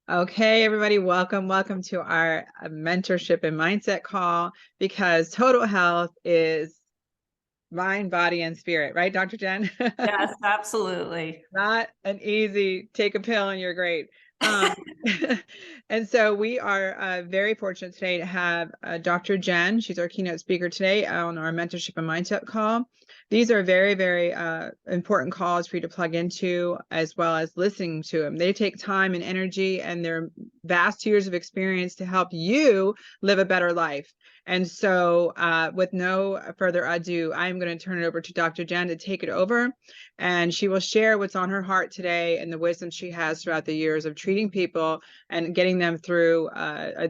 Okay, everybody, welcome to our mentorship and mindset call, because total health is mind, body, and spirit, right, Dr. Jen? Yes, absolutely. Not an easy take a pill and you're great. Um, and so we are very fortunate today to have Dr. Jen. She's our keynote speaker today on our mentorship and mindset call. These are very important calls for you to plug into, as well as listening to them. They take time and energy and their vast years of experience to help you live a better life. And so with no further ado, I'm going to turn it over to Dr. Jen to take it over, and she will share what's on her heart today and the wisdom she has throughout the years of treating people and getting them through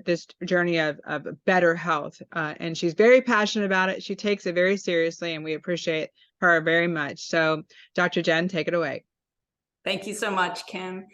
this journey of better health. And she's very passionate about it. She takes it very seriously, and we appreciate her very much. So, Dr. Jen, take it away. Thank you so much, Kim.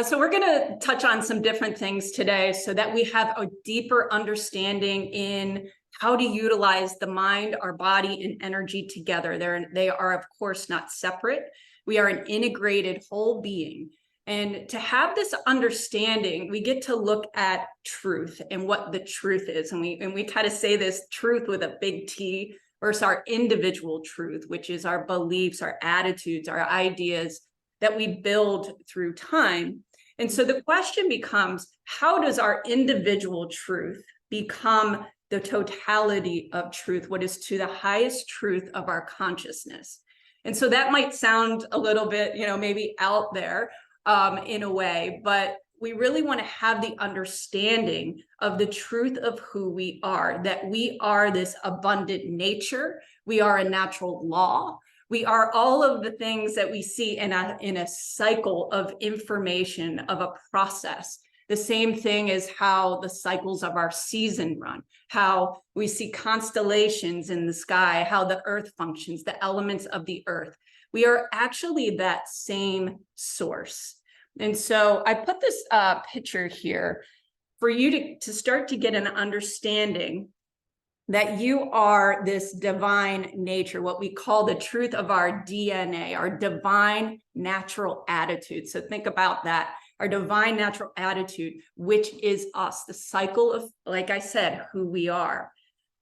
So we're going to touch on some different things today so that we have a deeper understanding in how to utilize the mind, our body, and energy together. They are, of course, not separate. We are an integrated whole being. And to have this understanding, we get to look at truth and what the truth is. And we kind of say this truth with a big T versus our individual truth, which is our beliefs, our attitudes, our ideas that we build through time. And so the question becomes, how does our individual truth become the totality of truth, what is to the highest truth of our consciousness? And so that might sound a little bit, maybe out there in a way, but we really want to have the understanding of the truth of who we are, that we are this abundant nature, we are a natural law, we are all of the things that we see in a cycle of information, of a process. The same thing is how the cycles of our season run, how we see constellations in the sky, how the earth functions, the elements of the earth. We are actually that same source. And so I put this picture here for you to start to get an understanding that you are this divine nature, what we call the truth of our DNA, our divine natural attitude. So think about that, our divine natural attitude, which is us, the cycle of, like I said, who we are.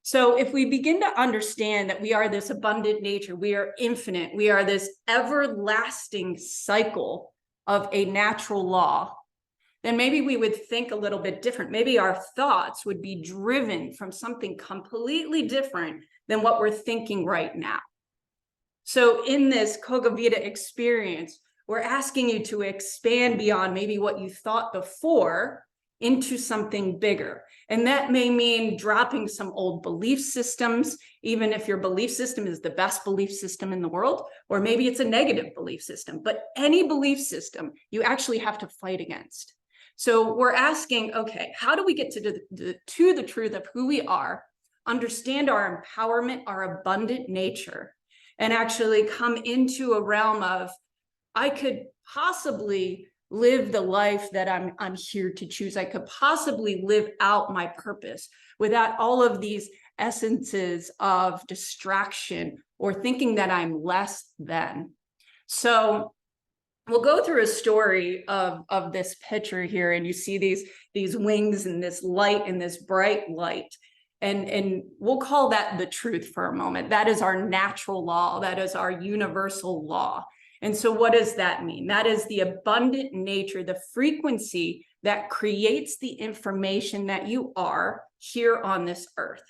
So if we begin to understand that we are this abundant nature, we are infinite, we are this everlasting cycle of a natural law, then maybe we would think a little bit different. Maybe our thoughts would be driven from something completely different than what we're thinking right now. So in this Cogavita experience, we're asking you to expand beyond maybe what you thought before into something bigger. And that may mean dropping some old belief systems, even if your belief system is the best belief system in the world, or maybe it's a negative belief system. But any belief system you actually have to fight against. So we're asking, okay, how do we get to the truth of who we are, understand our empowerment, our abundant nature, and actually come into a realm of, I could possibly live the life that I'm here to choose. I could possibly live out my purpose without all of these essences of distraction or thinking that I'm less than. So we'll go through a story of this picture here, and you see these wings and this light and this bright light. And we'll call that the truth for a moment. That is our natural law. That is our universal law. And so what does that mean? That is the abundant nature, the frequency that creates the information that you are here on this earth.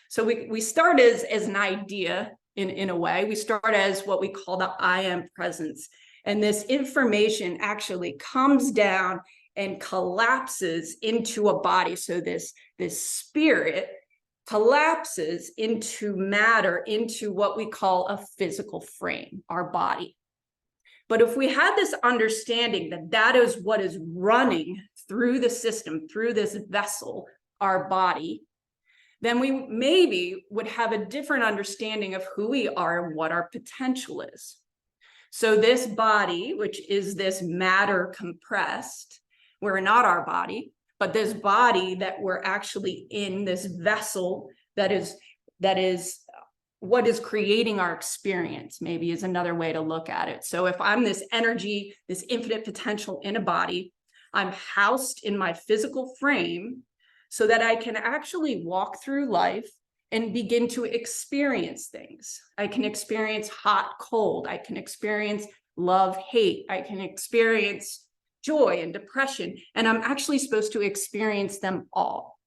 So we start as an idea in a way. We start as what we call the I am presence. And this information actually comes down and collapses into a body. So this spirit collapses into matter, into what we call a physical frame, our body. But if we had this understanding that that is what is running through the system, through this vessel, our body, then we maybe would have a different understanding of who we are and what our potential is. So this body, which is this matter compressed, we're not our body, but this body that we're actually in, this vessel that is what is creating our experience, maybe is another way to look at it. So if I'm this energy, this infinite potential in a body, I'm housed in my physical frame so that I can actually walk through life and begin to experience things. I can experience hot, cold. I can experience love, hate. I can experience joy and depression. And I'm actually supposed to experience them all.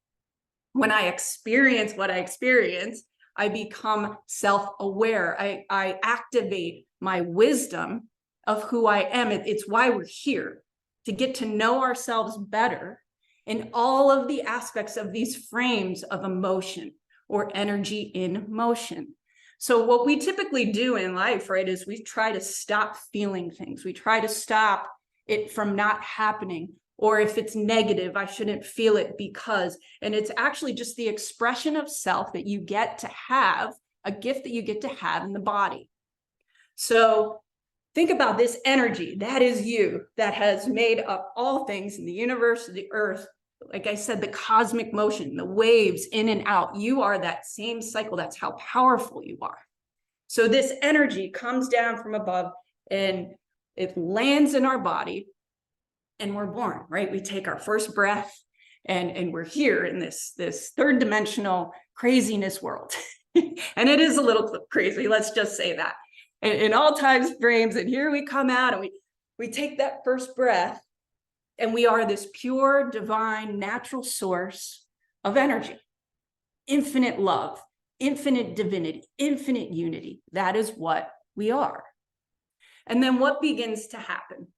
When I experience what I experience, I become self-aware. I activate my wisdom of who I am. It's why we're here, to get to know ourselves better in all of the aspects of these frames of emotion or energy in motion. So what we typically do in life, right, is we try to stop feeling things. We try to stop it from not happening. Or if it's negative, I shouldn't feel it because, and it's actually just the expression of self that you get to have, a gift that you get to have in the body. So think about this energy, that is you, that has made up all things in the universe, the earth, like I said, the cosmic motion, the waves in and out. You are that same cycle. That's how powerful you are. So this energy comes down from above and it lands in our body. And we're born, right? We take our first breath and we're here in this third dimensional craziness world. And it is a little crazy, let's just say that. In all times frames, and here we come out and we take that first breath and we are this pure, divine, natural source of energy, infinite love, infinite divinity, infinite unity. That is what we are. And then what begins to happen?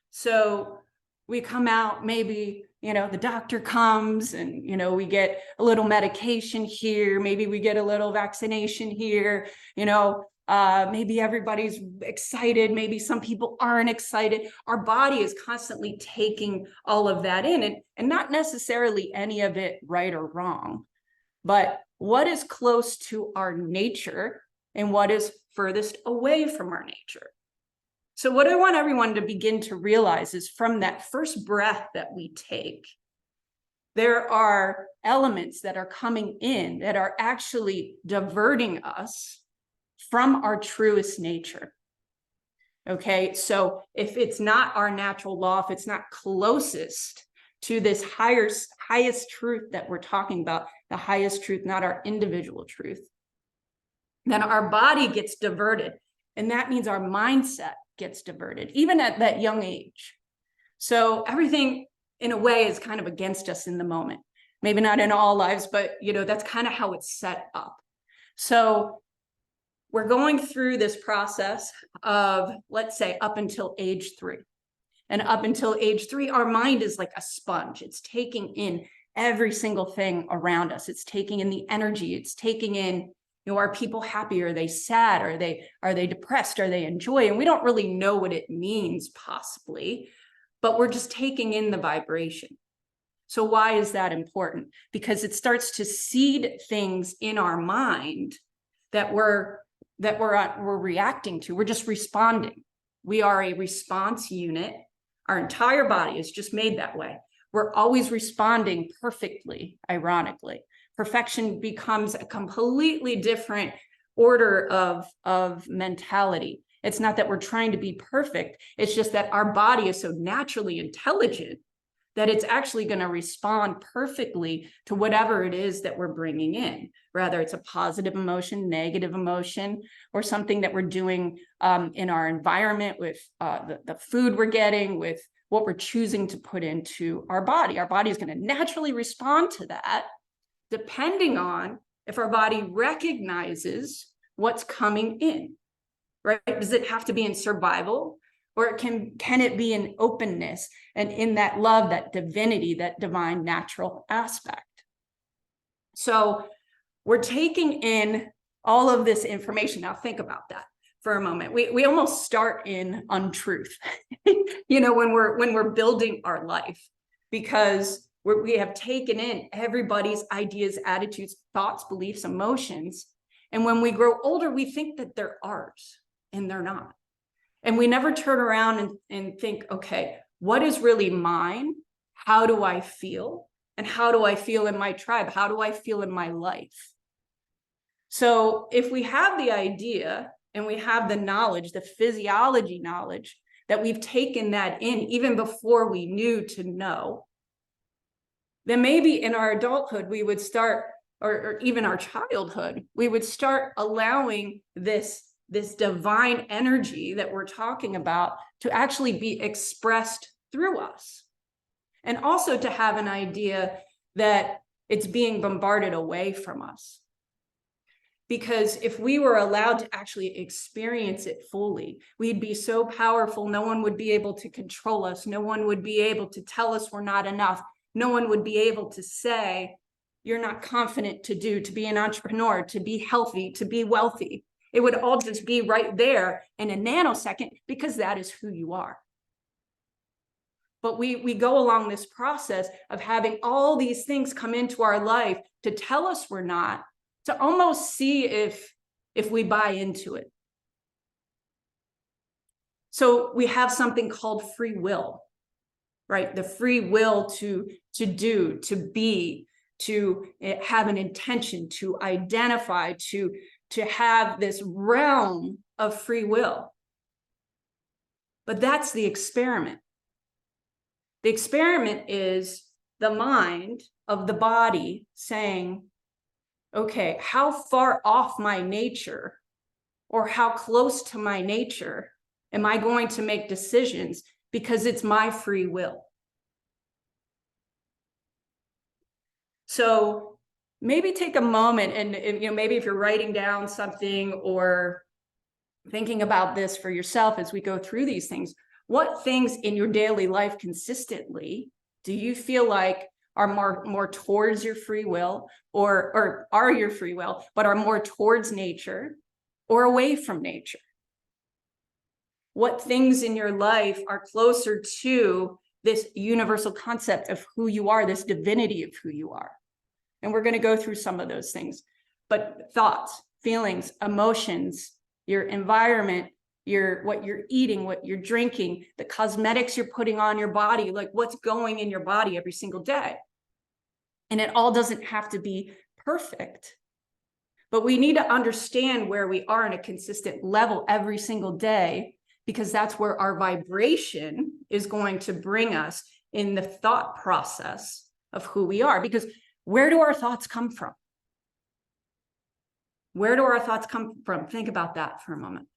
So we come out, maybe, the doctor comes and, we get a little medication here. Maybe we get a little vaccination here, maybe everybody's excited. Maybe some people aren't excited. Our body is constantly taking all of that in and not necessarily any of it right or wrong, but what is close to our nature and what is furthest away from our nature. So what I want everyone to begin to realize is from that first breath that we take, there are elements that are coming in that are actually diverting us from our truest nature. Okay, so if it's not our natural law, if it's not closest to this highest truth that we're talking about, the highest truth, not our individual truth, then our body gets diverted. And that means our mindset gets diverted, even at that young age. So everything in a way is kind of against us in the moment. Maybe not in all lives, but that's kind of how it's set up. So we're going through this process of, let's say, up until age 3. And up until age 3, our mind is like a sponge. It's taking in every single thing around us. It's taking in the energy. It's taking in, are people happy? Are they sad? Are they depressed? Are they in joy? And we don't really know what it means possibly, but we're just taking in the vibration. So why is that important? Because it starts to seed things in our mind that we're reacting to. We're just responding. We are a response unit. Our entire body is just made that way. We're always responding perfectly, ironically. Perfection becomes a completely different order of mentality. It's not that we're trying to be perfect. It's just that our body is so naturally intelligent that it's actually going to respond perfectly to whatever it is that we're bringing in, whether it's a positive emotion, negative emotion, or something that we're doing in our environment with the food we're getting, with what we're choosing to put into our body. Our body is going to naturally respond to that, depending on if our body recognizes what's coming in, right? Does it have to be in survival? Or can it be in openness and in that love, that divinity, that divine natural aspect? So we're taking in all of this information. Now think about that for a moment. We almost start in untruth, when we're building our life, because we have taken in everybody's ideas, attitudes, thoughts, beliefs, emotions. And when we grow older, we think that they're ours, and they're not. And we never turn around and think, okay, what is really mine? How do I feel? And how do I feel in my tribe? How do I feel in my life? So if we have the idea and we have the knowledge, the physiology knowledge, that we've taken that in even before we knew to know, then maybe in our adulthood, we would start, or even our childhood, we would start allowing this divine energy that we're talking about to actually be expressed through us. And also to have an idea that it's being bombarded away from us. Because if we were allowed to actually experience it fully, we'd be so powerful, no one would be able to control us. No one would be able to tell us we're not enough. No one would be able to say, you're not confident to be an entrepreneur, to be healthy, to be wealthy. It would all just be right there in a nanosecond, because that is who you are. But we go along this process of having all these things come into our life to tell us we're not, to almost see if we buy into it. So we have something called free will, right? The free will to do, to be, to have an intention, to identify, to have this realm of free will. But that's the experiment. The experiment is the mind of the body saying, okay, how far off my nature or how close to my nature am I going to make decisions because it's my free will? So maybe take a moment and maybe if you're writing down something or thinking about this for yourself as we go through these things, what things in your daily life consistently do you feel like are more towards your free will, or are your free will, but are more towards nature or away from nature? What things in your life are closer to this universal concept of who you are, this divinity of who you are? And we're going to go through some of those things. But thoughts, feelings, emotions, your environment, what you're eating, what you're drinking, the cosmetics you're putting on your body, like what's going in your body every single day. And it all doesn't have to be perfect, but we need to understand where we are in a consistent level every single day, because that's where our vibration is going to bring us in the thought process of who we are. Because where do our thoughts come from? Where do our thoughts come from? Think about that for a moment.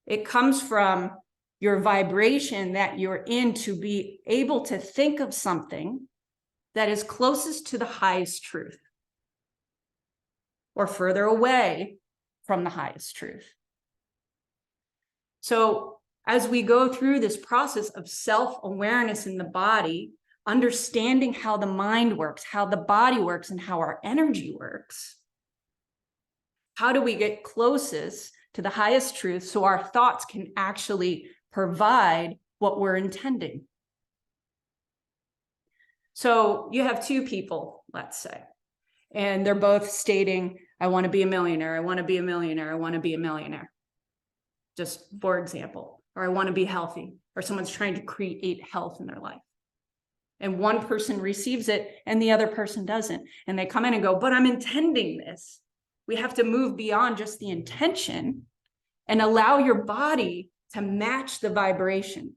It comes from your vibration that you're in to be able to think of something that is closest to the highest truth or further away from the highest truth. So as we go through this process of self-awareness in the body, understanding how the mind works, how the body works, and how our energy works, how do we get closest to the highest truth so our thoughts can actually provide what we're intending? So you have two people, let's say, and they're both stating, I want to be a millionaire, I want to be a millionaire, I want to be a millionaire. Just for example, or I want to be healthy, or someone's trying to create health in their life. And one person receives it and the other person doesn't. And they come in and go, but I'm intending this. We have to move beyond just the intention and allow your body to match the vibration.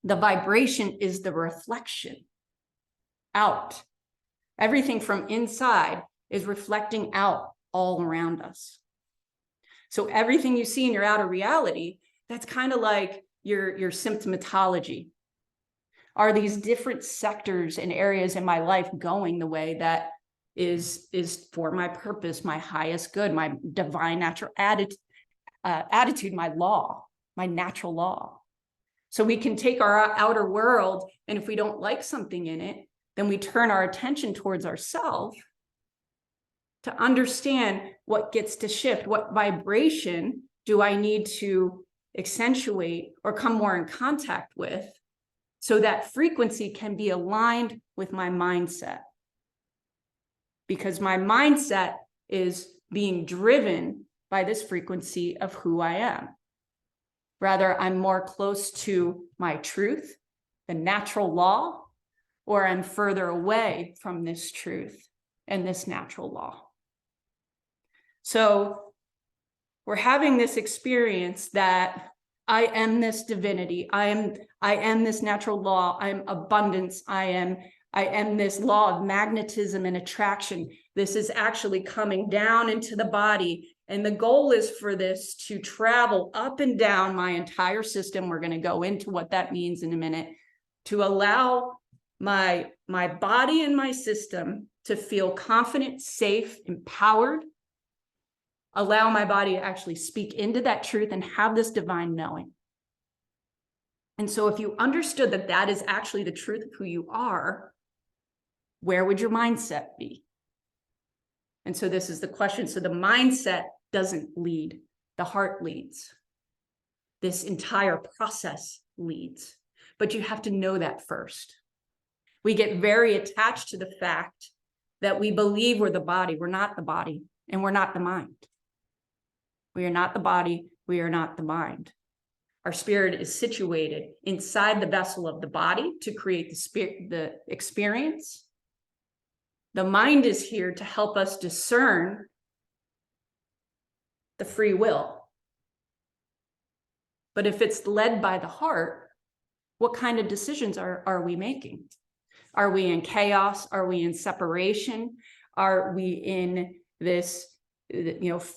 The vibration is the reflection out. Everything from inside is reflecting out all around us. So everything you see in your outer reality, that's kind of like your symptomatology. Are these different sectors and areas in my life going the way that is for my purpose, my highest good, my divine natural attitude, my law, my natural law? So we can take our outer world, and if we don't like something in it, then we turn our attention towards ourselves to understand what gets to shift, what vibration do I need to accentuate or come more in contact with, so that frequency can be aligned with my mindset. Because my mindset is being driven by this frequency of who I am. Rather, I'm more close to my truth, the natural law, or I'm further away from this truth and this natural law. So we're having this experience that I am this divinity. I am this natural law. I am abundance. I am this law of magnetism and attraction. This is actually coming down into the body. And the goal is for this to travel up and down my entire system. We're going to go into what that means in a minute, to allow my body and my system to feel confident, safe, empowered, allow my body to actually speak into that truth and have this divine knowing. And so if you understood that that is actually the truth of who you are, where would your mindset be? And so this is the question. So the mindset doesn't lead, the heart leads. This entire process leads, but you have to know that first. We get very attached to the fact that we believe we're the body. We're not the body, and we're not the mind. We are not the body. We are not the mind. Our spirit is situated inside the vessel of the body to create the experience. The mind is here to help us discern the free will. But if it's led by the heart, what kind of decisions are we making? Are we in chaos? Are we in separation? Are we in this,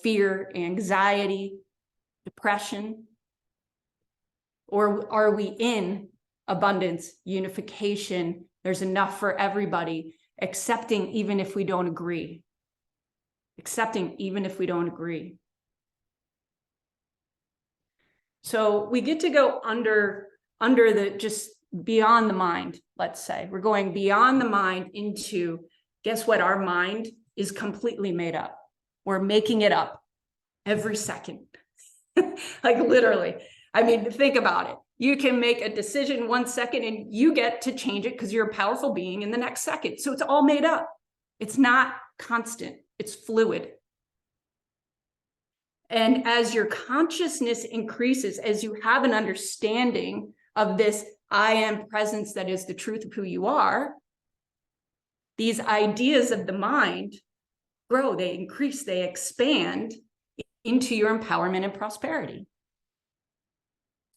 fear, anxiety, depression? Or are we in abundance, unification? There's enough for everybody, accepting even if we don't agree. Accepting even if we don't agree. So we get to go under the, just beyond the mind, let's say. We're going beyond the mind into, guess what? Our mind is completely made up. We're making it up every second. Like literally. I mean, think about it. You can make a decision 1 second and you get to change it because you're a powerful being in the next second. So it's all made up. It's not constant. It's fluid. And as your consciousness increases, as you have an understanding of this I am presence that is the truth of who you are, these ideas of the mind grow, they increase, they expand into your empowerment and prosperity.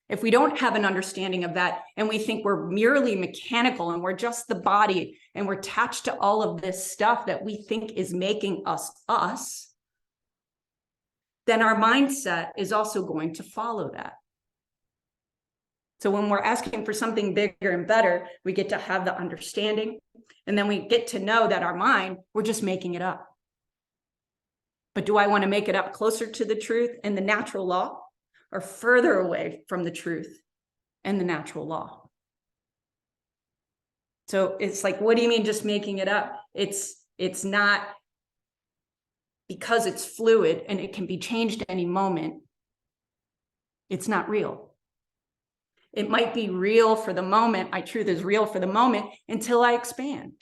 If we don't have an understanding of that and we think we're merely mechanical and we're just the body and we're attached to all of this stuff that we think is making us us, then our mindset is also going to follow that. So when we're asking for something bigger and better, we get to have the understanding, and then we get to know that our mind, we're just making it up. But do I want to make it up closer to the truth and the natural law, or further away from the truth and the natural law? So it's like, what do you mean just making it up? It's not, because it's fluid and it can be changed at any moment, it's not real. It might be real for the moment. My truth is real for the moment until I expand.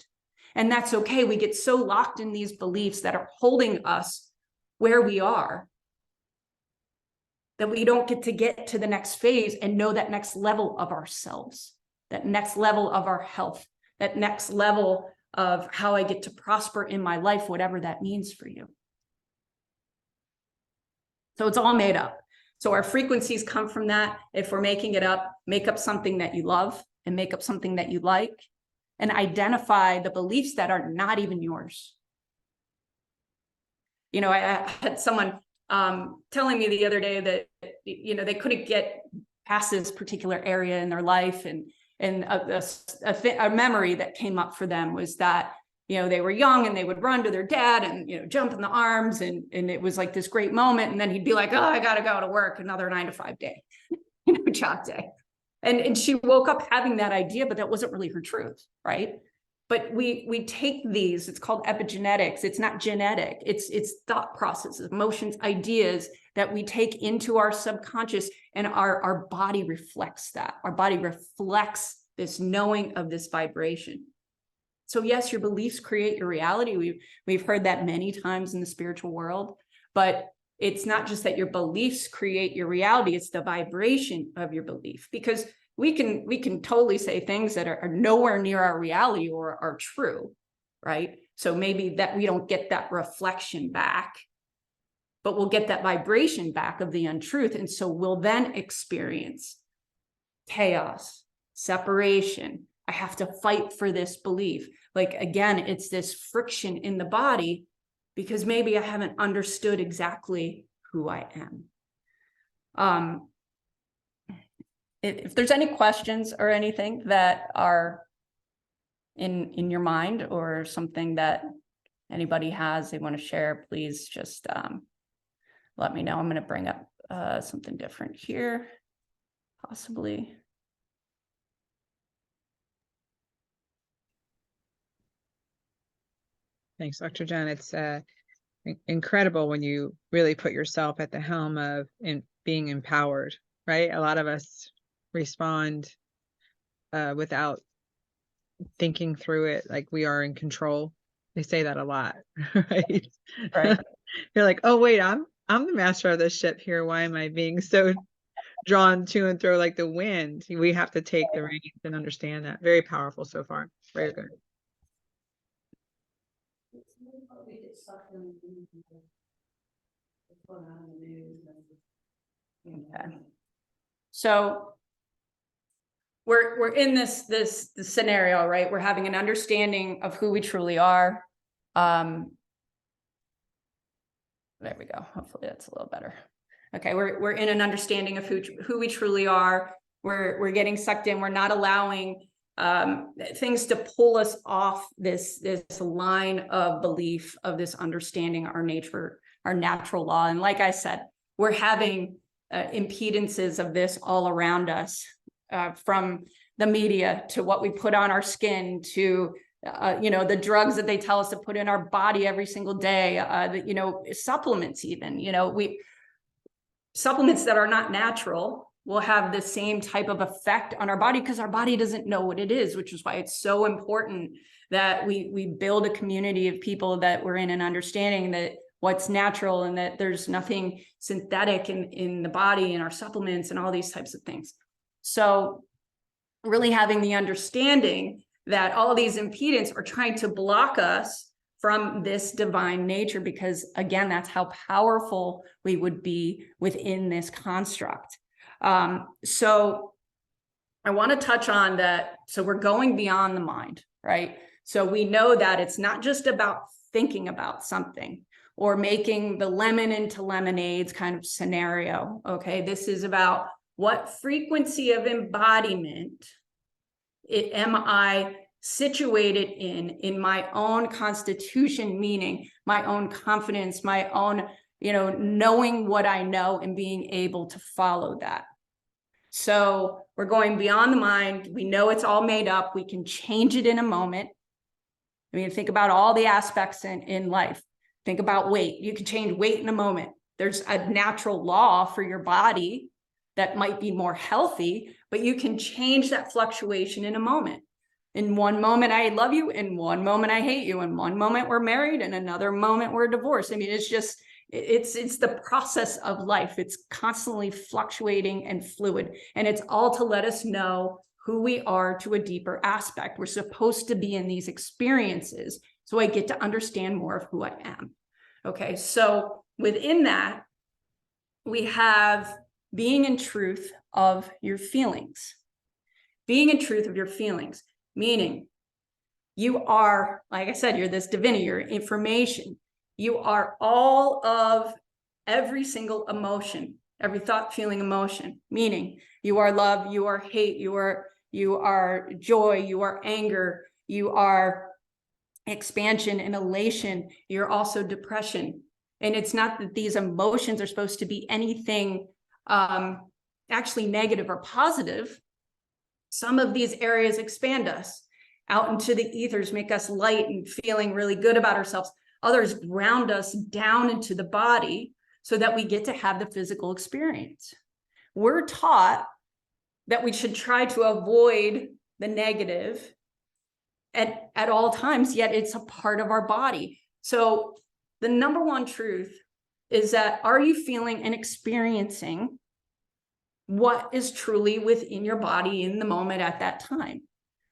And that's okay. We get so locked in these beliefs that are holding us where we are that we don't get to the next phase and know that next level of ourselves, that next level of our health, that next level of how I get to prosper in my life, whatever that means for you. So it's all made up. So our frequencies come from that. If we're making it up, make up something that you love and make up something that you like, and identify the beliefs that are not even yours. I had someone telling me the other day that, they couldn't get past this particular area in their life. And a memory that came up for them was that, they were young and they would run to their dad and, jump in the arms. And it was like this great moment. And then he'd be like, oh, I got to go to work, another 9 to 5 day, job day. And she woke up having that idea, but that wasn't really her truth. Right. But we take these, it's called epigenetics. It's not genetic. It's thought processes, emotions, ideas that we take into our subconscious, and our body reflects that. Our body reflects this knowing of this vibration. So yes, your beliefs create your reality. We've heard that many times in the spiritual world, but it's not just that your beliefs create your reality, it's the vibration of your belief, because we can totally say things that are nowhere near our reality or are true, right? So maybe that we don't get that reflection back. but we'll get that vibration back of the untruth. And so we'll then experience chaos, separation. I have to fight for this belief. Like, again, it's this friction in the body because maybe I haven't understood exactly who I am. If there's any questions or anything that are in your mind or something that anybody has they want to share, please just let me know. I'm going to bring up something different here, possibly. Thanks, Dr. Jen. It's incredible when you really put yourself at the helm of being empowered, right? A lot of us respond without thinking through it, like we are in control. They say that a lot, right? Right. You're like, oh wait, I'm the master of this ship here. Why am I being so drawn to and fro like the wind? We have to take the reins and understand that. Very powerful so far. Very good. Okay. So we're in this scenario, right? We're having an understanding of who we truly are. There we go. Hopefully that's a little better. Okay, we're in an understanding of who we truly are. We're getting sucked in. We're not allowing things to pull us off this line of belief, of this understanding our nature, our natural law. And like I said, we're having impedances of this all around us, from the media to what we put on our skin to the drugs that they tell us to put in our body every single day, supplements even, supplements that are not natural will have the same type of effect on our body because our body doesn't know what it is, which is why it's so important that we build a community of people that we're in an understanding that what's natural and that there's nothing synthetic in the body and our supplements and all these types of things. So really having the understanding that all of these impedance are trying to block us from this divine nature, because again, that's how powerful we would be within this construct. So I want to touch on that. So we're going beyond the mind, right? So we know that it's not just about thinking about something or making the lemon into lemonades kind of scenario. Okay, this is about what frequency of embodiment am I situated in my own constitution, meaning my own confidence, my own, knowing what I know and being able to follow that. So we're going beyond the mind. We know it's all made up. We can change it in a moment. I mean, think about all the aspects in life. Think about weight. You can change weight in a moment. There's a natural law for your body that might be more healthy, but you can change that fluctuation in a moment. In one moment, I love you. In one moment, I hate you. In one moment, we're married. In another moment, we're divorced. I mean, it's just, it's the process of life. It's constantly fluctuating and fluid. And it's all to let us know who we are to a deeper aspect. We're supposed to be in these experiences so I get to understand more of who I am. Okay, so within that, we have being in truth of your feelings. Being in truth of your feelings, meaning you are, like I said, you're this divinity, you're information. You are all of every single emotion, every thought, feeling, emotion, meaning you are love, you are hate, you are joy, you are anger, you are expansion and elation, you're also depression. And it's not that these emotions are supposed to be anything actually negative or positive. Some of these areas expand us out into the ethers, make us light and feeling really good about ourselves. Others ground us down into the body so that we get to have the physical experience. We're taught that we should try to avoid the negative at all times, yet it's a part of our body. So the number one truth is that, are you feeling and experiencing what is truly within your body in the moment at that time?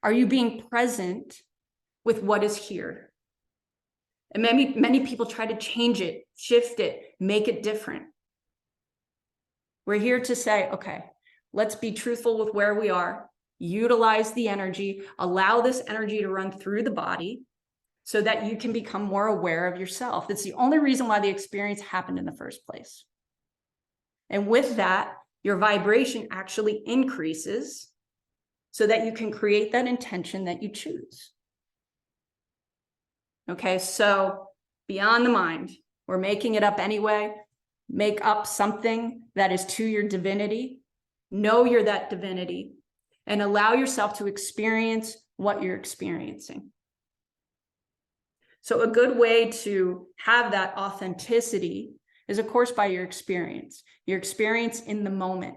Are you being present with what is here? And many people try to change it shift it, make it different. We're here to say, okay, let's be truthful with where we are, utilize the energy, allow this energy to run through the body so that you can become more aware of yourself. It's the only reason why the experience happened in the first place. And with that, your vibration actually increases so that you can create that intention that you choose. Okay, so beyond the mind, we're making it up anyway. Make up something that is to your divinity. Know you're that divinity and allow yourself to experience what you're experiencing. So a good way to have that authenticity is, of course, by your experience in the moment.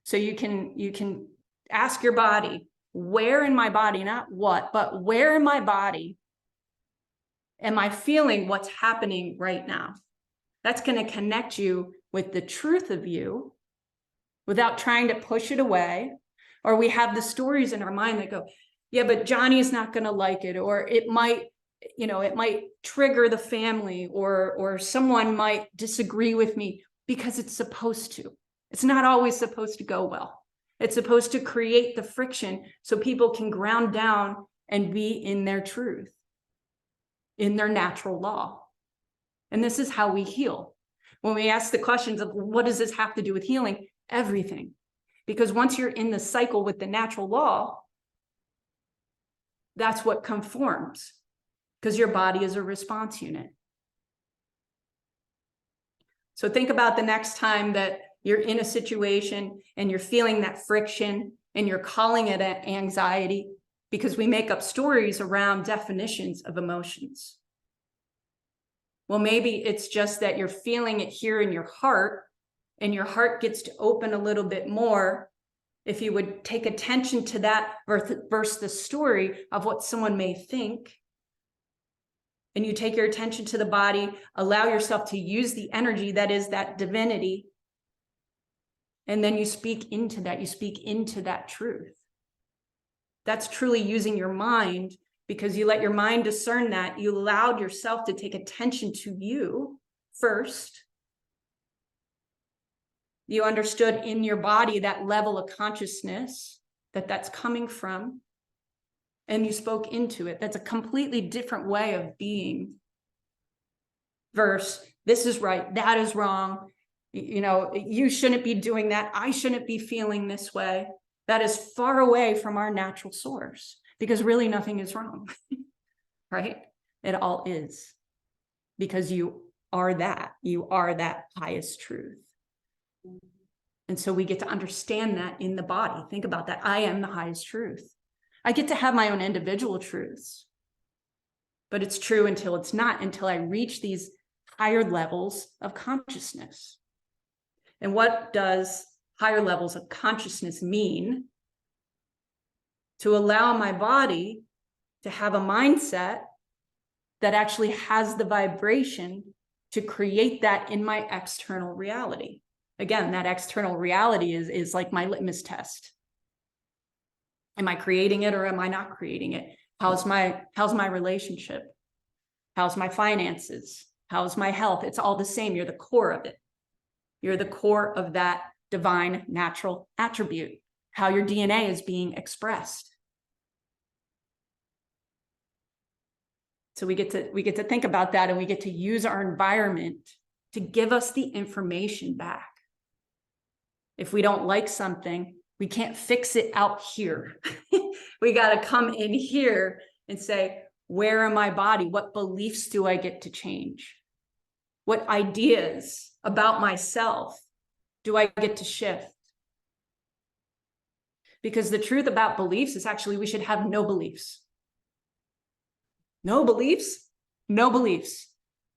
So you can ask your body, where in my body, not what, but where in my body am I feeling what's happening right now? That's going to connect you with the truth of you without trying to push it away. Or we have the stories in our mind that go, yeah, but Johnny is not going to like it, or it might trigger the family, or someone might disagree with me, because it's supposed to. It's not always supposed to go well. It's supposed to create the friction so people can ground down and be in their truth, in their natural law. And this is how we heal. When we ask the questions of what does this have to do with healing? Everything. Because once you're in the cycle with the natural law, that's what conforms, because your body is a response unit. So think about the next time that you're in a situation and you're feeling that friction and you're calling it anxiety, because we make up stories around definitions of emotions. Well, maybe it's just that you're feeling it here in your heart, and your heart gets to open a little bit more if you would take attention to that versus the story of what someone may think. And you take your attention to the body, allow yourself to use the energy that is that divinity. And then you speak into that truth. That's truly using your mind, because you let your mind discern that. You allowed yourself to take attention to you first. You understood in your body that level of consciousness that's coming from, and you spoke into it. That's a completely different way of being versus this is right, that is wrong. You shouldn't be doing that. I shouldn't be feeling this way. That is far away from our natural source, because really nothing is wrong, right? It all is, because you are that highest truth. And so we get to understand that in the body. Think about that. I am the highest truth. I get to have my own individual truths, but it's true until it's not, until I reach these higher levels of consciousness. And what does higher levels of consciousness mean? To allow my body to have a mindset that actually has the vibration to create that in my external reality. Again, that external reality is like my litmus test. Am I creating it or am I not creating it? How's my relationship? How's my finances? How's my health? It's all the same. You're the core of it. You're the core of that divine natural attribute, how your DNA is being expressed. So we get to think about that, and we get to use our environment to give us the information back. If we don't like something, we can't fix it out here. We got to come in here and say, where in my body, what beliefs do I get to change? What ideas about myself do I get to shift? Because the truth about beliefs is actually we should have no beliefs. No beliefs? No beliefs.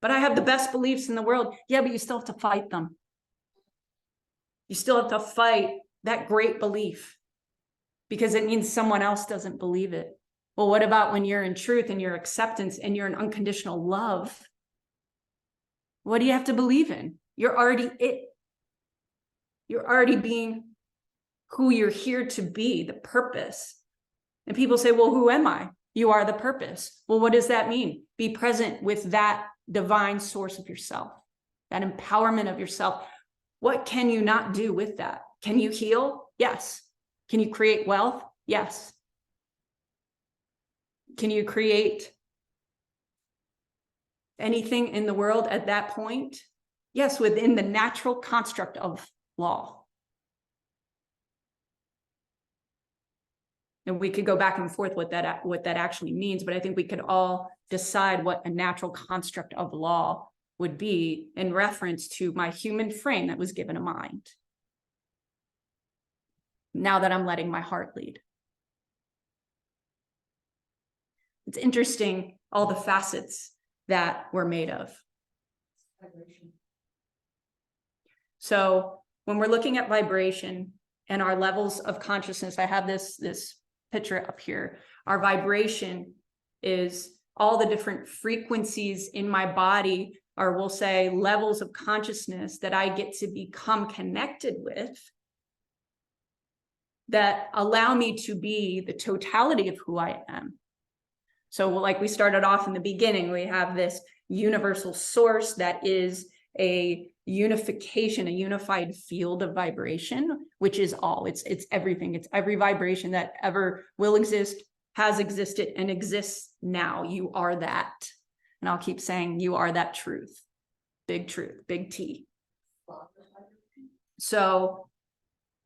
But I have the best beliefs in the world. Yeah, but you still have to fight them. You still have to fight that great belief, because it means someone else doesn't believe it. Well, what about when you're in truth and your acceptance and you're in unconditional love? What do you have to believe in? You're already it. You're already being who you're here to be, the purpose. And people say, well, who am I? You are the purpose. Well, what does that mean? Be present with that divine source of yourself, that empowerment of yourself. What can you not do with that? Can you heal? Yes. Can you create wealth? Yes. Can you create anything in the world at that point? Yes, within the natural construct of law. And we could go back and forth what that actually means, but I think we could all decide what a natural construct of law would be in reference to my human frame that was given a mind. Now that I'm letting my heart lead. It's interesting, all the facets that we're made of. So when we're looking at vibration and our levels of consciousness, I have this picture up here. Our vibration is all the different frequencies in my body, or we'll say levels of consciousness that I get to become connected with, that allow me to be the totality of who I am. So like we started off in the beginning, we have this universal source that is a unification, a unified field of vibration, which is all, it's everything. It's every vibration that ever will exist, has existed, and exists now. You are that. And I'll keep saying you are that truth, big T. So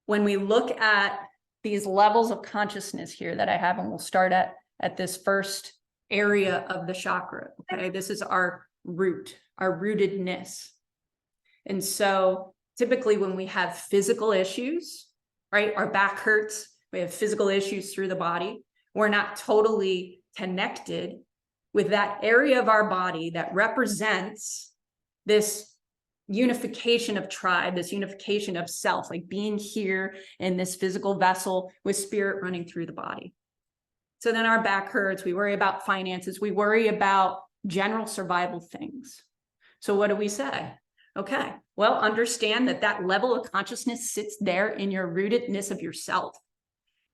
when we look at these levels of consciousness here that I have, and we'll start at this first area of the chakra, okay? This is our root, our rootedness. And so typically when we have physical issues, right? Our back hurts, we have physical issues through the body. We're not totally connected with that area of our body that represents this unification of tribe, this unification of self, like being here in this physical vessel with spirit running through the body. So then our back hurts, we worry about finances, we worry about general survival things. So what do we say? Okay, well, understand that that level of consciousness sits there in your rootedness of yourself.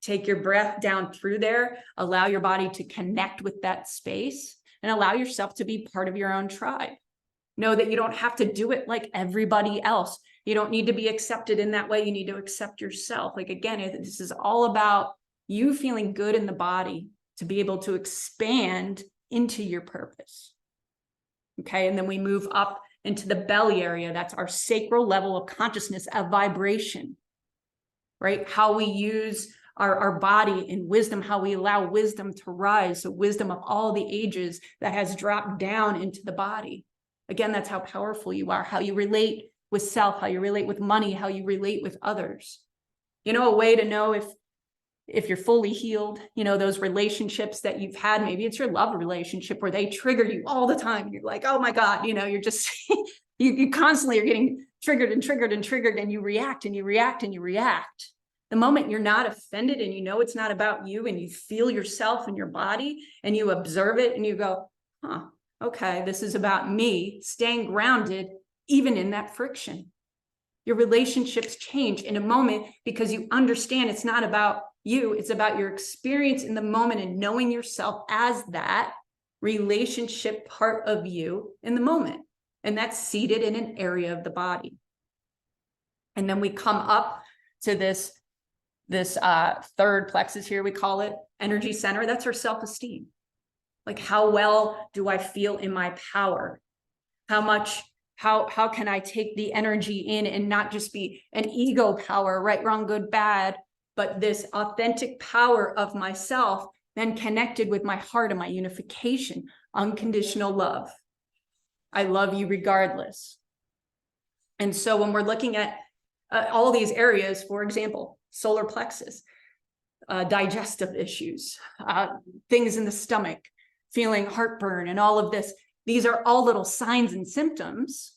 Take your breath down through there, allow your body to connect with that space, and allow yourself to be part of your own tribe. Know that you don't have to do it like everybody else. You don't need to be accepted in that way. You need to accept yourself. Like, again, this is all about you feeling good in the body to be able to expand into your purpose. Okay, and then we move up into the belly area. That's our sacral level of consciousness, of vibration, right? How we use our body in wisdom, how we allow wisdom to rise. So wisdom of all the ages that has dropped down into the body. Again, that's how powerful you are, how you relate with self, how you relate with money, how you relate with others. You know, a way to know if you're fully healed, you know, those relationships that you've had, maybe it's your love relationship where they trigger you all the time. You're like, oh my God, you know, you're just, you constantly are getting triggered and triggered and triggered, and you react and you react and you react. The moment you're not offended and you know it's not about you, and you feel yourself in your body and you observe it and you go, huh, okay, this is about me, staying grounded even in that friction. Your relationships change in a moment because you understand it's not about you, it's about your experience in the moment and knowing yourself as that relationship part of you in the moment. And that's seated in an area of the body. And then we come up to this third plexus here, we call it energy center. That's our self-esteem. Like, how well do I feel in my power? How can I take the energy in and not just be an ego power, right, wrong, good, bad, but this authentic power of myself, then connected with my heart and my unification, unconditional love. I love you regardless. And so when we're looking at all these areas, for example, solar plexus, digestive issues, things in the stomach, feeling heartburn and all of this, these are all little signs and symptoms,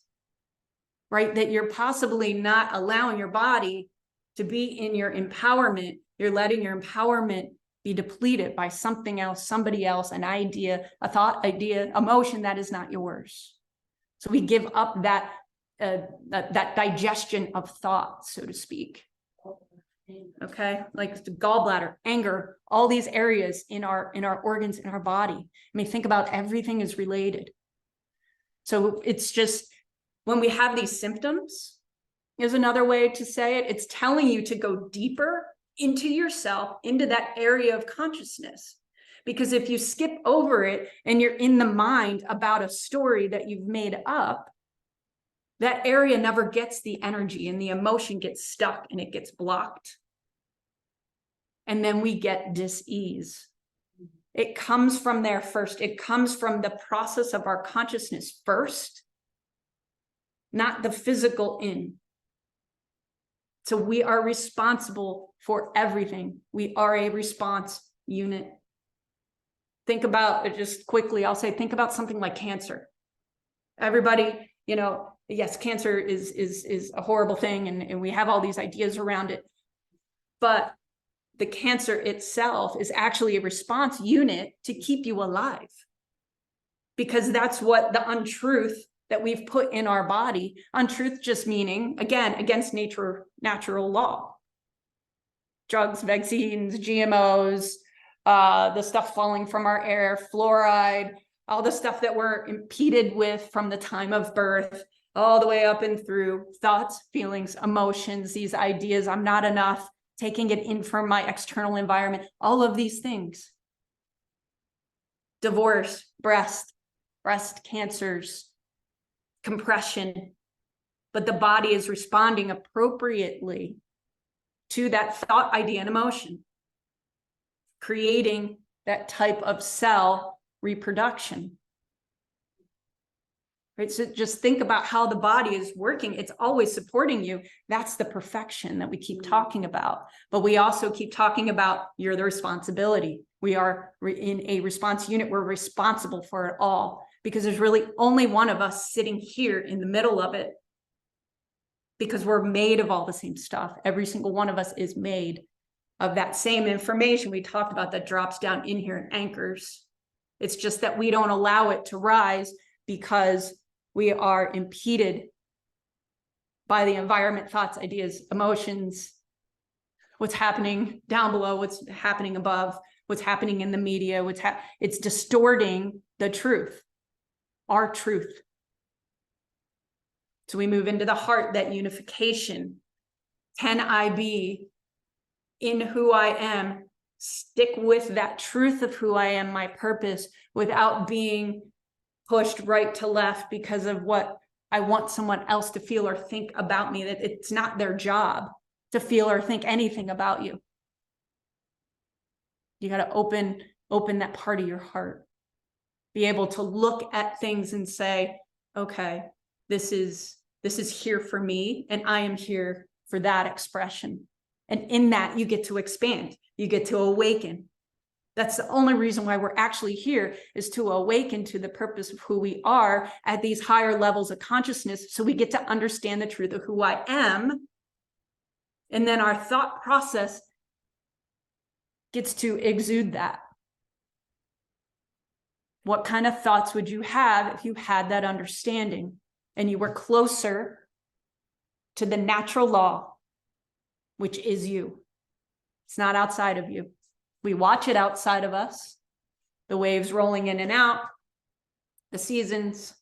right? That you're possibly not allowing your body to be in your empowerment. You're letting your empowerment be depleted by something else, somebody else, an idea, a thought, idea, emotion that is not yours. So we give up that digestion of thought, so to speak. Okay, like the gallbladder, anger, all these areas in our organs, in our body. I mean, think about everything is related. So it's just, when we have these symptoms, is another way to say it, it's telling you to go deeper into yourself, into that area of consciousness. Because if you skip over it and you're in the mind about a story that you've made up, that area never gets the energy, and the emotion gets stuck and it gets blocked. And then we get dis-ease. It comes from there first. It comes from the process of our consciousness first, not the physical in. So we are responsible for everything. We are a response unit. Think about it just quickly. I'll say, think about something like cancer. Everybody, you know, yes, cancer is a horrible thing, and we have all these ideas around it. But the cancer itself is actually a response unit to keep you alive. Because that's what the untruth that we've put in our body, untruth just meaning, again, against natural law. Drugs, vaccines, GMOs, the stuff falling from our air, fluoride, all the stuff that we're impeded with from the time of birth, all the way up and through thoughts, feelings, emotions, these ideas, I'm not enough, taking it in from my external environment, all of these things. Divorce, breast cancers, compression, but the body is responding appropriately to that thought, idea, and emotion, creating that type of cell reproduction. Right? So just think about how the body is working. It's always supporting you. That's the perfection that we keep talking about. But we also keep talking about you're the responsibility. We are in a response unit. We're responsible for it all, because there's really only one of us sitting here in the middle of it, because we're made of all the same stuff. Every single one of us is made of that same information we talked about that drops down in here and anchors. It's just that we don't allow it to rise because we are impeded by the environment, thoughts, ideas, emotions, what's happening down below, what's happening above, what's happening in the media, it's distorting the truth, our truth. So we move into the heart, that unification. Can I be in who I am, stick with that truth of who I am, my purpose, without being pushed right to left because of what I want someone else to feel or think about me, that it's not their job to feel or think anything about you. You got to open that part of your heart, be able to look at things and say, okay, this is here for me, and I am here for that expression. And in that, you get to expand, you get to awaken. That's the only reason why we're actually here, is to awaken to the purpose of who we are at these higher levels of consciousness, so we get to understand the truth of who I am. And then our thought process gets to exude that. What kind of thoughts would you have if you had that understanding and you were closer to the natural law, which is you? It's not outside of you. We watch it outside of us, the waves rolling in and out, the seasons,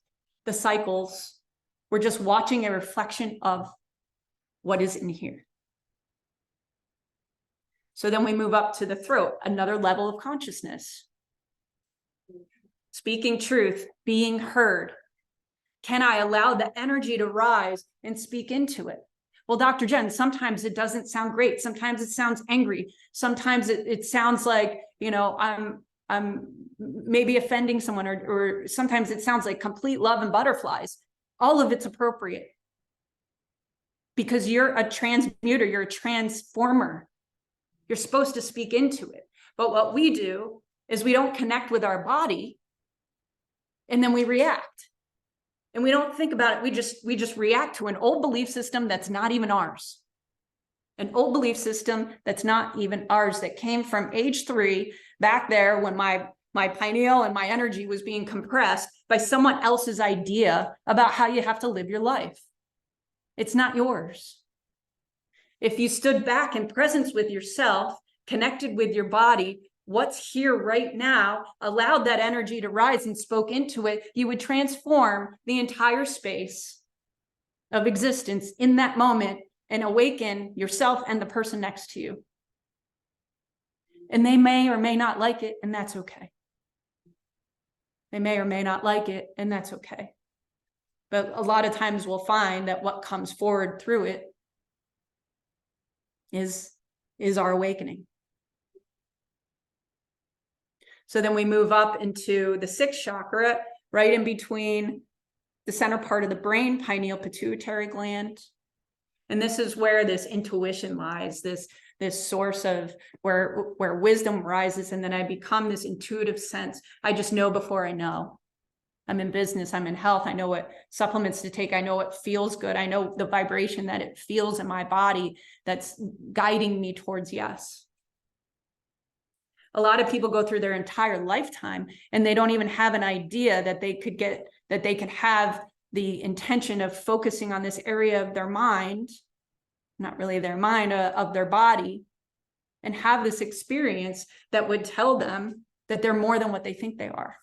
the cycles. We're just watching a reflection of what is in here. So then we move up to the throat, another level of consciousness. Speaking truth, being heard. Can I allow the energy to rise and speak into it? Well, Dr. Jen, sometimes it doesn't sound great. Sometimes it sounds angry. Sometimes it sounds like, you know, I'm maybe offending someone, or sometimes it sounds like complete love and butterflies. All of it's appropriate, because you're a transmuter, you're a transformer. You're supposed to speak into it. But what we do is we don't connect with our body, and then we react. And we don't think about it. We just react to an old belief system that's not even ours. An old belief system that's not even ours, that came from age 3, back there when my pineal and my energy was being compressed by someone else's idea about how you have to live your life. It's not yours. If you stood back in presence with yourself, connected with your body, what's here right now, allowed that energy to rise and spoke into it, you would transform the entire space of existence in that moment and awaken yourself and the person next to you. And they may or may not like it, and that's okay. They may or may not like it, and that's okay. But a lot of times we'll find that what comes forward through it is our awakening. So then we move up into the sixth chakra, right in between the center part of the brain, pineal pituitary gland. And this is where this intuition lies, this source of where wisdom rises. And then I become this intuitive sense. I just know before I know. I'm in business, I'm in health. I know what supplements to take. I know what feels good. I know the vibration that it feels in my body that's guiding me towards yes. A lot of people go through their entire lifetime and they don't even have an idea that they could have the intention of focusing on this area of their mind, not really their mind, of their body, and have this experience that would tell them that they're more than what they think they are.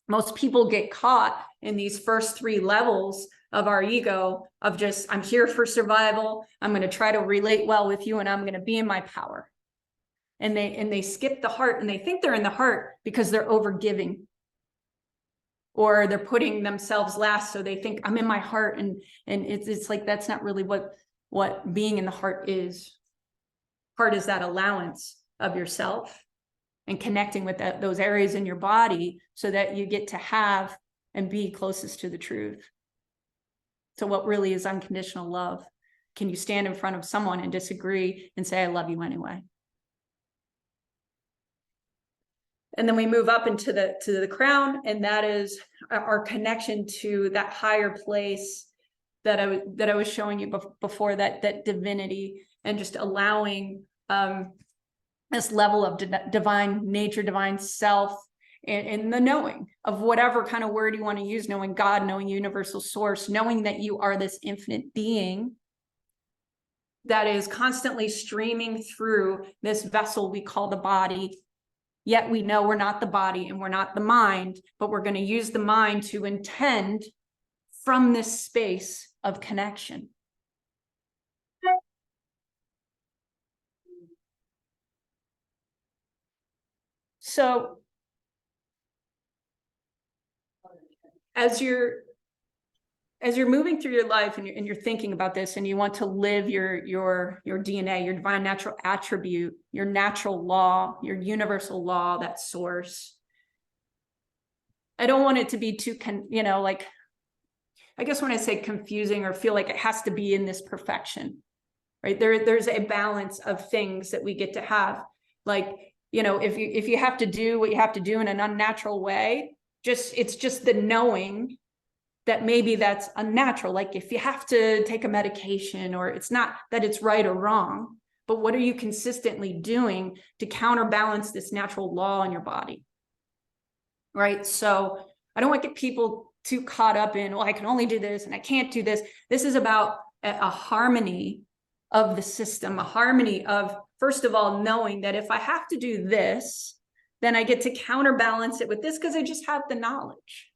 Most people get caught in these first three levels of our ego of just, I'm here for survival. I'm going to try to relate well with you and I'm going to be in my power. And they skip the heart and they think they're in the heart because they're overgiving or they're putting themselves last. So they think I'm in my heart. And it's like, that's not really what being in the heart is. Heart is that allowance of yourself and connecting with those areas in your body so that you get to have and be closest to the truth. So what really is unconditional love? Can you stand in front of someone and disagree and say, I love you anyway? And then we move up into the crown, and that is our connection to that higher place that I was showing you before, that divinity, and just allowing this level of divine nature, divine self, and the knowing of whatever kind of word you want to use, knowing God, knowing universal source, knowing that you are this infinite being that is constantly streaming through this vessel we call the body. Yet we know we're not the body and we're not the mind, but we're going to use the mind to intend from this space of connection. So as you're moving through your life and you're thinking about this and you want to live your DNA, your divine natural attribute, your natural law, your universal law, that source. I don't want it to be too, like, I guess when I say confusing or feel like it has to be in this perfection, right? There's a balance of things that we get to have. Like, if you have to do what you have to do in an unnatural way, it's just the knowing that maybe that's unnatural. Like if you have to take a medication, or it's not that it's right or wrong, but what are you consistently doing to counterbalance this natural law in your body? Right. So I don't want to get people too caught up in, well, I can only do this and I can't do this. This is about a harmony of the system, a harmony of, first of all, knowing that if I have to do this, then I get to counterbalance it with this because I just have the knowledge.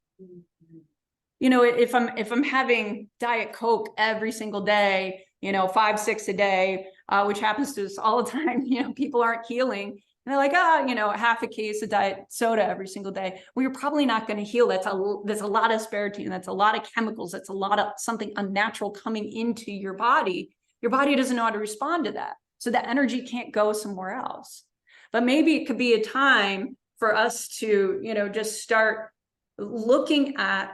If I'm having Diet Coke every single day, 5, 6 a day, which happens to us all the time, people aren't healing. And they're like, half a case of diet soda every single day. Well, you're probably not going to heal. There's a lot of aspartame. That's a lot of chemicals. That's a lot of something unnatural coming into your body. Your body doesn't know how to respond to that. So the energy can't go somewhere else. But maybe it could be a time for us to, just start looking at,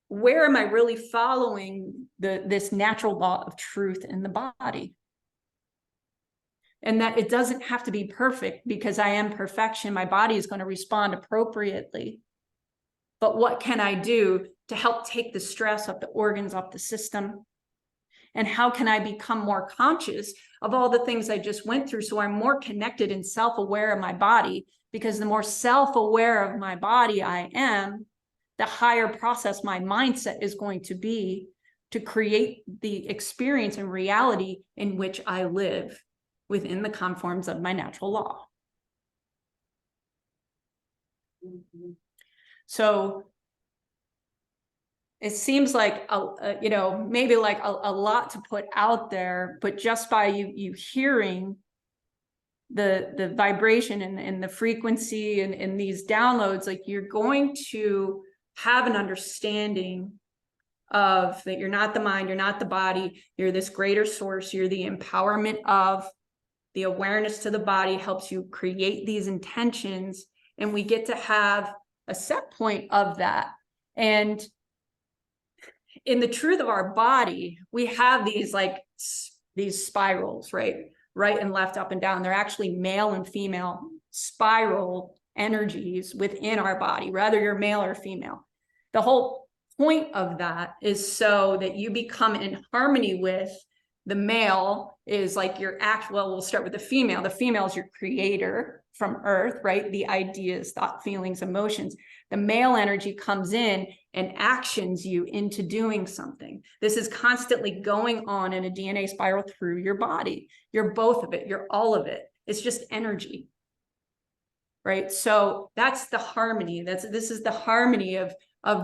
where am I really following this natural law of truth in the body? And that it doesn't have to be perfect, because I am perfection. My body is going to respond appropriately. But what can I do to help take the stress off the organs, off the system? And how can I become more conscious of all the things I just went through, so I'm more connected and self-aware of my body? Because the more self-aware of my body I am, the higher process my mindset is going to be to create the experience and reality in which I live within the conforms of my natural law. So it seems like, you know, maybe like a lot to put out there, but just by you hearing the vibration and the frequency and these downloads, like you're going to have an understanding of that you're not the mind, you're not the body, you're this greater source, you're the empowerment of the awareness to the body helps you create these intentions, and we get to have a set point of that. And in the truth of our body, we have these like these spirals, right and left, up and down. They're actually male and female spiral energies within our body, whether you're male or female. The whole point of that is so that you become in harmony with the male is like your act. Well, we'll start with the female. The female is your creator from earth, right? The ideas, thought, feelings, emotions. The male energy comes in and actions you into doing something. This is constantly going on in a DNA spiral through your body. You're both of it. You're all of it. It's just energy, right? So that's the harmony. This is the harmony of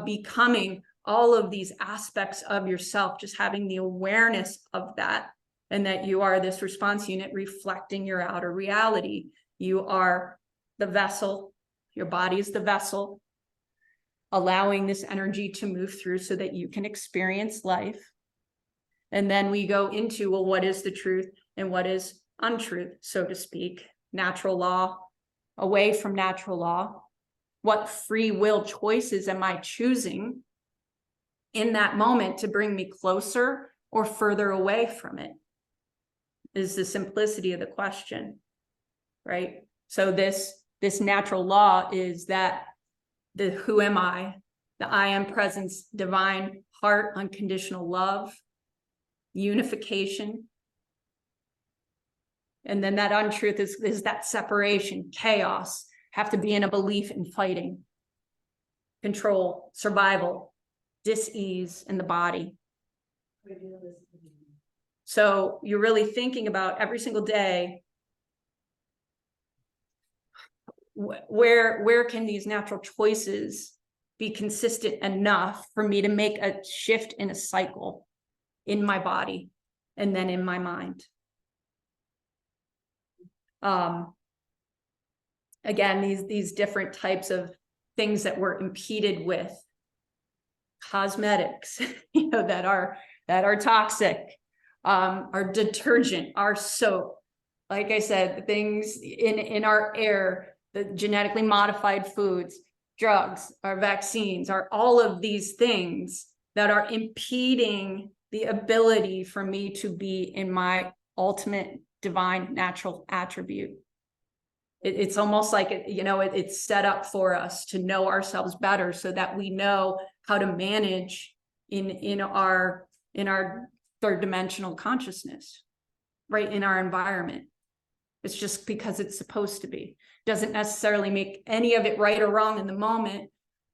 becoming all of these aspects of yourself, just having the awareness of that, and that you are this response unit reflecting your outer reality. You are the vessel. Your body is the vessel, allowing this energy to move through so that you can experience life. And then we go into, well, what is the truth and what is untruth, so to speak? Natural law, away from natural law. What free will choices am I choosing in that moment to bring me closer or further away from it? Is the simplicity of the question, right? So this natural law is that the who am I, the I am presence, divine heart, unconditional love, unification. And then that untruth is that separation, chaos, have to be in a belief in fighting, control, survival, dis-ease in the body. So you're really thinking about every single day, where can these natural choices be consistent enough for me to make a shift in a cycle in my body and then in my mind? Again, these different types of things that we're impeded with, cosmetics, you know, that are toxic, our detergent, our soap, like I said, the things in our air, the genetically modified foods, drugs, our vaccines, are all of these things that are impeding the ability for me to be in my ultimate divine natural attribute. It's almost like it's set up for us to know ourselves better, so that we know how to manage in our third dimensional consciousness, right, in our environment. It's just because it's supposed to be. Doesn't necessarily make any of it right or wrong in the moment,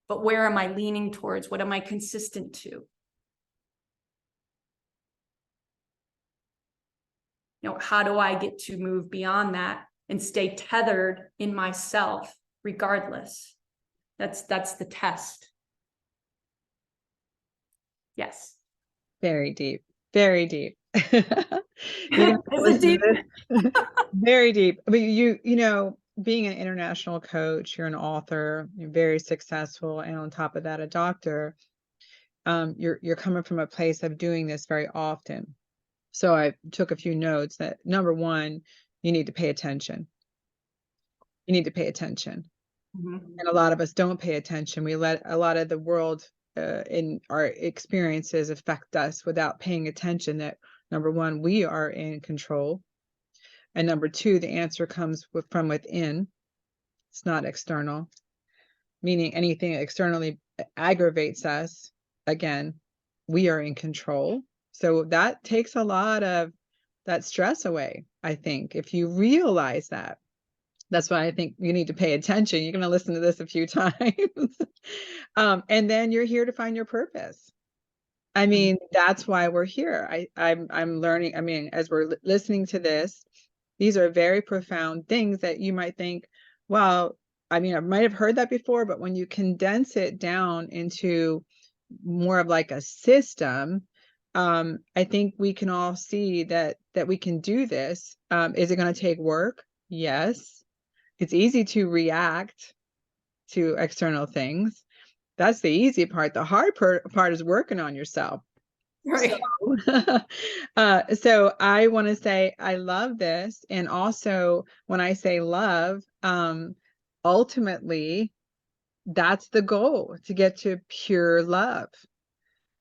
but where am I leaning towards? What am I consistent to? How do I get to move beyond that and stay tethered in myself regardless? That's the test. Yes. Very deep. Very deep. Is it deep? Very deep. But you know, being an international coach, you're an author, you're very successful, and on top of that, a doctor. You're coming from a place of doing this very often. So I took a few notes that, number one, you need to pay attention. You need to pay attention. Mm-hmm. And a lot of us don't pay attention. We let a lot of the world in our experiences affect us without paying attention that, number one, we are in control. And number two, the answer comes from within. It's not external, meaning anything externally aggravates us. Again, we are in control. So that takes a lot of that stress away, I think, if you realize that. That's why I think you need to pay attention. You're going to listen to this a few times. And then you're here to find your purpose. I mean, that's why we're here. I'm learning. I mean, as we're listening to this, these are very profound things that you might think, well, I mean, I might have heard that before, but when you condense it down into more of like a system, I think we can all see that we can do this. Is it going to take work? Yes. It's easy to react to external things. That's the easy part. The hard part is working on yourself. Right. So I want to say I love this. And also when I say love, ultimately that's the goal, to get to pure love.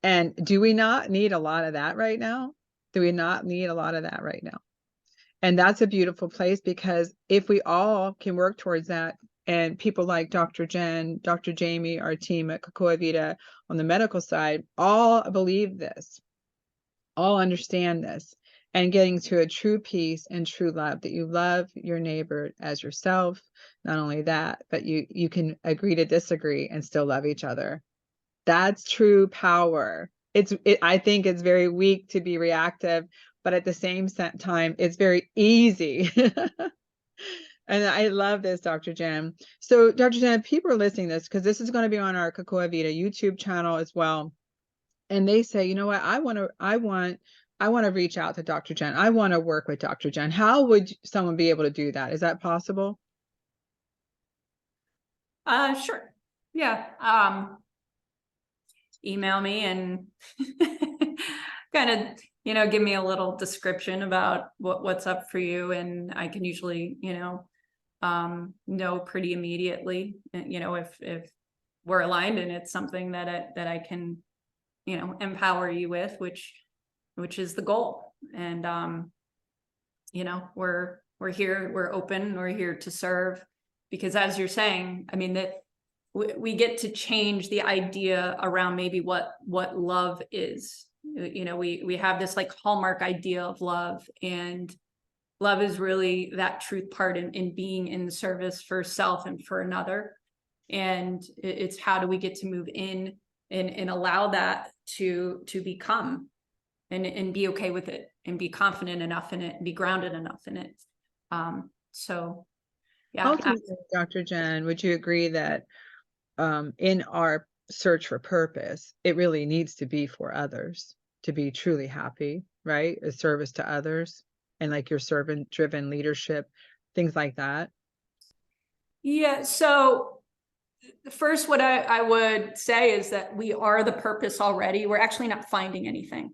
And do we not need a lot of that right now? Do we not need a lot of that right now? And that's a beautiful place, because if we all can work towards that, and people like Dr. Jen, Dr. Jamie, our team at Cocoa Vita on the medical side, all believe this, all understand this, and getting to a true peace and true love, that you love your neighbor as yourself. Not only that, but you can agree to disagree and still love each other. That's true power. I think it's very weak to be reactive, but at the same time, it's very easy. And I love this, Dr. Jen. So, Dr. Jen, people are listening to this because this is going to be on our Cocoa Vita YouTube channel as well. And they say, you know what, I want to reach out to Dr. Jen. I want to work with Dr. Jen. How would someone be able to do that? Is that possible? Sure. Yeah. Email me and kind of, give me a little description about what's up for you. And I can usually, know pretty immediately, if we're aligned and it's something that I can, empower you with, which is the goal. And, we're here, we're open, we're here to serve, because as you're saying, I mean, that we get to change the idea around maybe what love is. We have this like hallmark idea of love, and love is really that truth part in being in the service for self and for another. And it's how do we get to move in and allow that to become and be okay with it, and be confident enough in it, and be grounded enough in it. So yeah. Ultimately, Dr. Jen, would you agree that in our search for purpose, it really needs to be for others, to be truly happy, right? A service to others, and like your servant-driven leadership, things like that? Yeah. So first, what I would say is that we are the purpose already. We're actually not finding anything.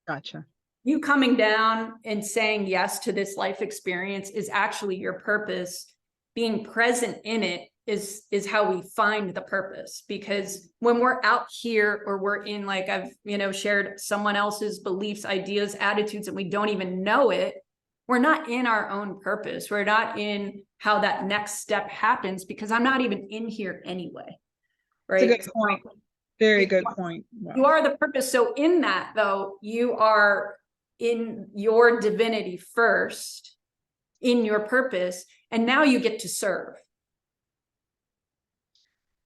Gotcha. You coming down and saying yes to this life experience is actually your purpose. Being present in it is how we find the purpose. Because when we're out here, or we're in, like I've, shared someone else's beliefs, ideas, attitudes, and we don't even know it, we're not in our own purpose. We're not in how that next step happens, because I'm not even in here anyway. Right. That's a good point. Very good point. Wow. You are the purpose. So in that, though, you are in your divinity first, in your purpose, and now you get to serve.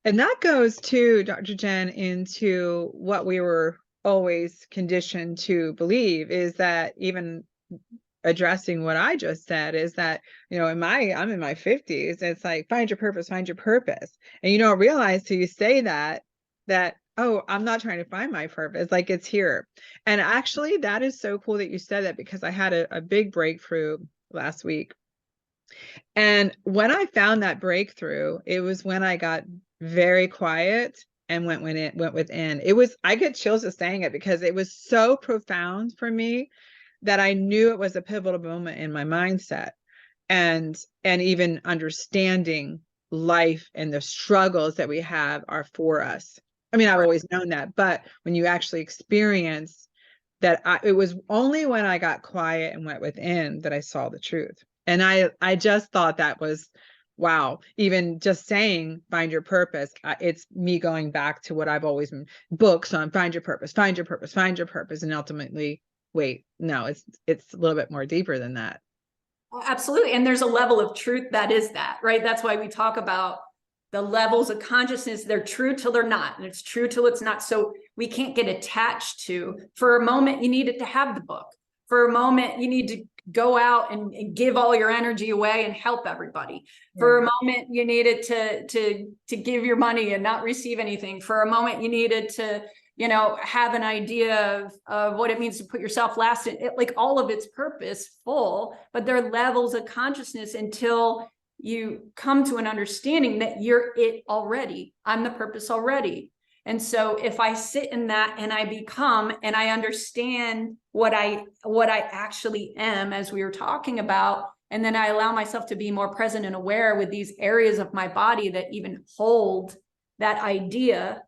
And that goes to, Dr. Jen, into what we were always conditioned to believe, is that, even addressing what I just said, is that, I'm in my 50s. It's like, find your purpose, find your purpose. And you don't realize till you say that, oh, I'm not trying to find my purpose. Like, it's here. And actually, that is so cool that you said that, because I had a big breakthrough last week. And when I found that breakthrough, it was when I got very quiet and went within. I get chills just saying it, because it was so profound for me that I knew it was a pivotal moment in my mindset, and even understanding life and the struggles that we have are for us. I mean, I've always known that, but when you actually experience that, it was only when I got quiet and went within that I saw the truth. And I just thought that was, wow. Even just saying, find your purpose, it's me going back to what I've always been, books on find your purpose, find your purpose, find your purpose. And ultimately, wait, no, it's a little bit more deeper than that. Absolutely. And there's a level of truth that is that, right? That's why we talk about the levels of consciousness. They're true till they're not, and it's true till it's not. So we can't get attached to, for a moment, you needed to have the book. For a moment, you need to go out and give all your energy away and help everybody. For a moment, you needed to give your money and not receive anything. For a moment, you needed to, you know, have an idea of what it means to put yourself last. Like all of it's purposeful, but there are levels of consciousness until you come to an understanding that you're it already. I'm the purpose already. And so if I sit in that and I become, and I understand what I actually am, as we were talking about, and then I allow myself to be more present and aware with these areas of my body that even hold that idea,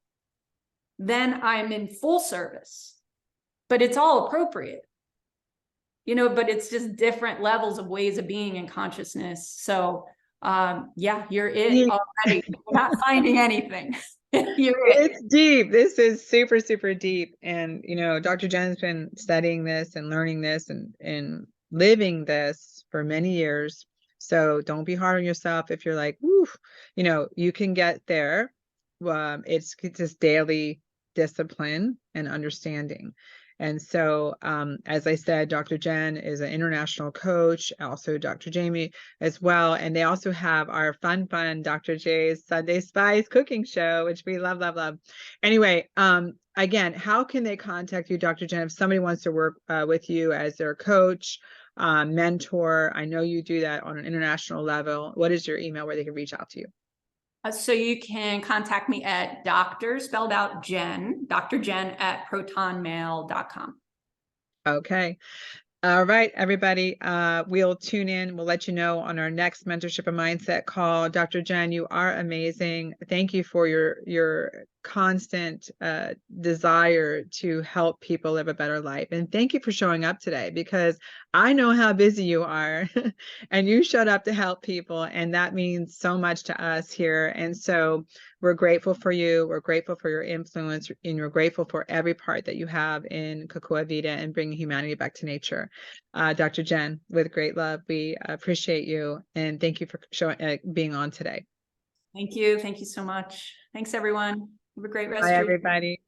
then I'm in full service. But it's all appropriate, you know, but it's just different levels of ways of being in consciousness. So yeah, you're it already. You're not finding anything. It's deep. This is super, super deep. And, you know, Dr. Jen's been studying this and learning this and living this for many years. So don't be hard on yourself if you're like, woo, you know, you can get there. It's just daily discipline and understanding. And so, as I said, Dr. Jen is an international coach, also Dr. Jamie as well. And they also have our fun Dr. J's Sunday Spice cooking show, which we love, love, love. Anyway, again, how can they contact you, Dr. Jen, if somebody wants to work with you as their coach, mentor? I know you do that on an international level. What is your email where they can reach out to you? So you can contact me at Dr. spelled out Jen, Dr. Jen at protonmail.com. Okay. All right, everybody. We'll tune in. We'll let you know on our next Mentorship and Mindset call. Dr. Jen, you are amazing. Thank you for your constant desire to help people live a better life. And thank you for showing up today, because I know how busy you are and you showed up to help people. And that means so much to us here. And so we're grateful for you. We're grateful for your influence, and we're grateful for every part that you have in Kokua Vida and bringing humanity back to nature. Dr. Jen, with great love, we appreciate you. And thank you for being on today. Thank you. Thank you so much. Thanks, everyone. Have a great rest Bye, of your everybody.